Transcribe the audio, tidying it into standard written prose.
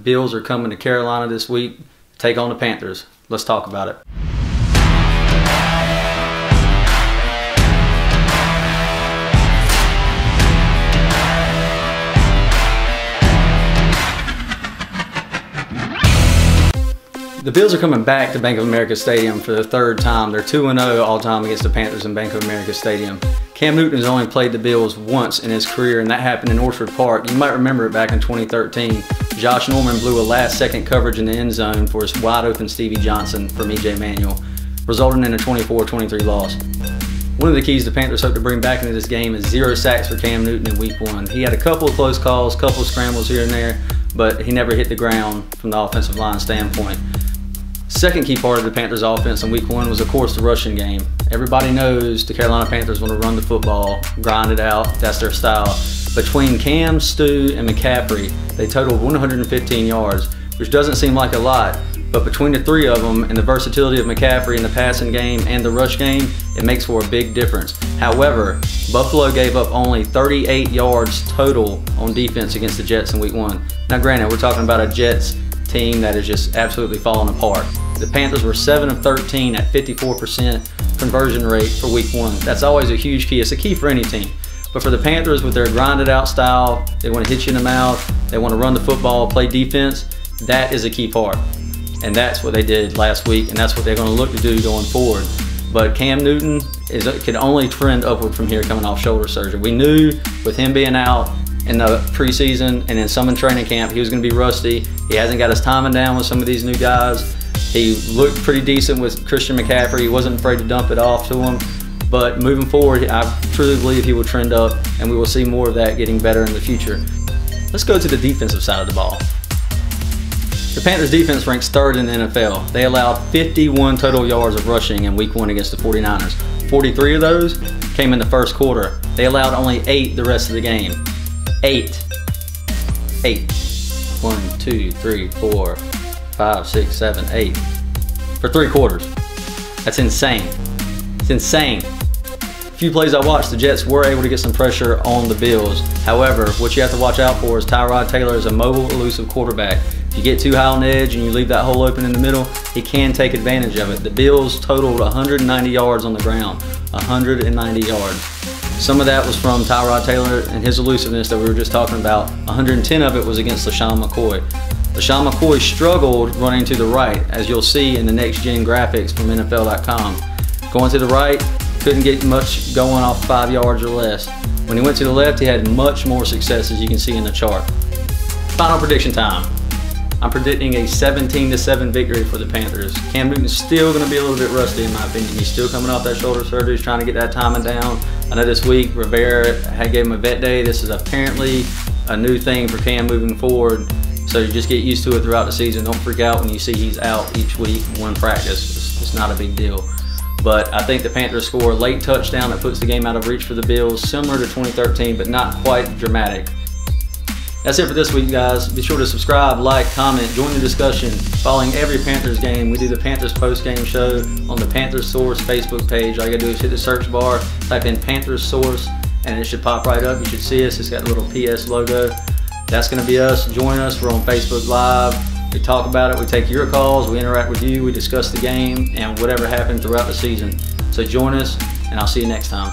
Bills are coming to Carolina this week to take on the Panthers. Let's talk about it. The Bills are coming back to Bank of America Stadium for the third time. They're 2-0 all-time against the Panthers in Bank of America Stadium. Cam Newton has only played the Bills once in his career, and that happened in Orchard Park. You might remember it back in 2013. Josh Norman blew a last-second coverage in the end zone for his wide-open Stevie Johnson from E.J. Manuel, resulting in a 24-23 loss. One of the keys the Panthers hope to bring back into this game is 0 sacks for Cam Newton in Week 1. He had a couple of close calls, couple of scrambles here and there, but he never hit the ground from the offensive line standpoint. Second key part of the Panthers offense in Week 1 was, of course, the rushing game. Everybody knows the Carolina Panthers want to run the football, grind it out, that's their style. Between Cam, Stu, and McCaffrey, they totaled 115 yards, which doesn't seem like a lot, but between the three of them and the versatility of McCaffrey in the passing game and the rush game, it makes for a big difference. However, Buffalo gave up only 38 yards total on defense against the Jets in Week 1. Now granted, we're talking about a Jets team that is just absolutely falling apart. The Panthers were 7 of 13 at 54% conversion rate for Week 1. That's always a huge key. It's a key for any team. But for the Panthers, with their grinded out style, they want to hit you in the mouth, they want to run the football, play defense, that is a key part. And that's what they did last week, and that's what they're going to look to do going forward. But Cam Newton can only trend upward from here coming off shoulder surgery. We knew with him being out in the preseason and in some in training camp, he was going to be rusty. He hasn't got his timing down with some of these new guys. He looked pretty decent with Christian McCaffrey. He wasn't afraid to dump it off to him. But moving forward, I truly believe he will trend up, and we will see more of that getting better in the future. Let's go to the defensive side of the ball. The Panthers defense ranks 3rd in the NFL. They allowed 51 total yards of rushing in Week 1 against the 49ers. 43 of those came in the first quarter. They allowed only 8 the rest of the game. 8. 1, 2, 3, 4, 5, 6, 7, 8. For 3 quarters. That's insane. It's insane. A few plays I watched, the Jets were able to get some pressure on the Bills. However, what you have to watch out for is Tyrod Taylor is a mobile, elusive quarterback. If you get too high on the edge and you leave that hole open in the middle, he can take advantage of it. The Bills totaled 190 yards on the ground. 190 yards. Some of that was from Tyrod Taylor and his elusiveness that we were just talking about. 110 of it was against LaShawn McCoy. LaShawn McCoy struggled running to the right, as you'll see in the next-gen graphics from NFL.com. Going to the right, couldn't get much going off 5 yards or less. When he went to the left, he had much more success, as you can see in the chart. Final prediction time. I'm predicting a 17-7 victory for the Panthers. Cam Newton's still going to be a little bit rusty in my opinion. He's still coming off that shoulder surgery. He's trying to get that timing down. I know this week Rivera gave him a vet day. This is apparently a new thing for Cam moving forward. So you just get used to it throughout the season. Don't freak out when you see he's out each week in one practice. It's not a big deal. But I think the Panthers score a late touchdown that puts the game out of reach for the Bills, similar to 2013, but not quite dramatic. That's it for this week, guys. Be sure to subscribe, like, comment, join the discussion. Following every Panthers game, we do the Panthers post-game show on the Panthers Source Facebook page. All you gotta do is hit the search bar, type in Panthers Source, and it should pop right up. You should see us. It's got a little PS logo. That's gonna be us. Join us. We're on Facebook Live. We talk about it. We take your calls. We interact with you. We discuss the game and whatever happened throughout the season. So join us, and I'll see you next time.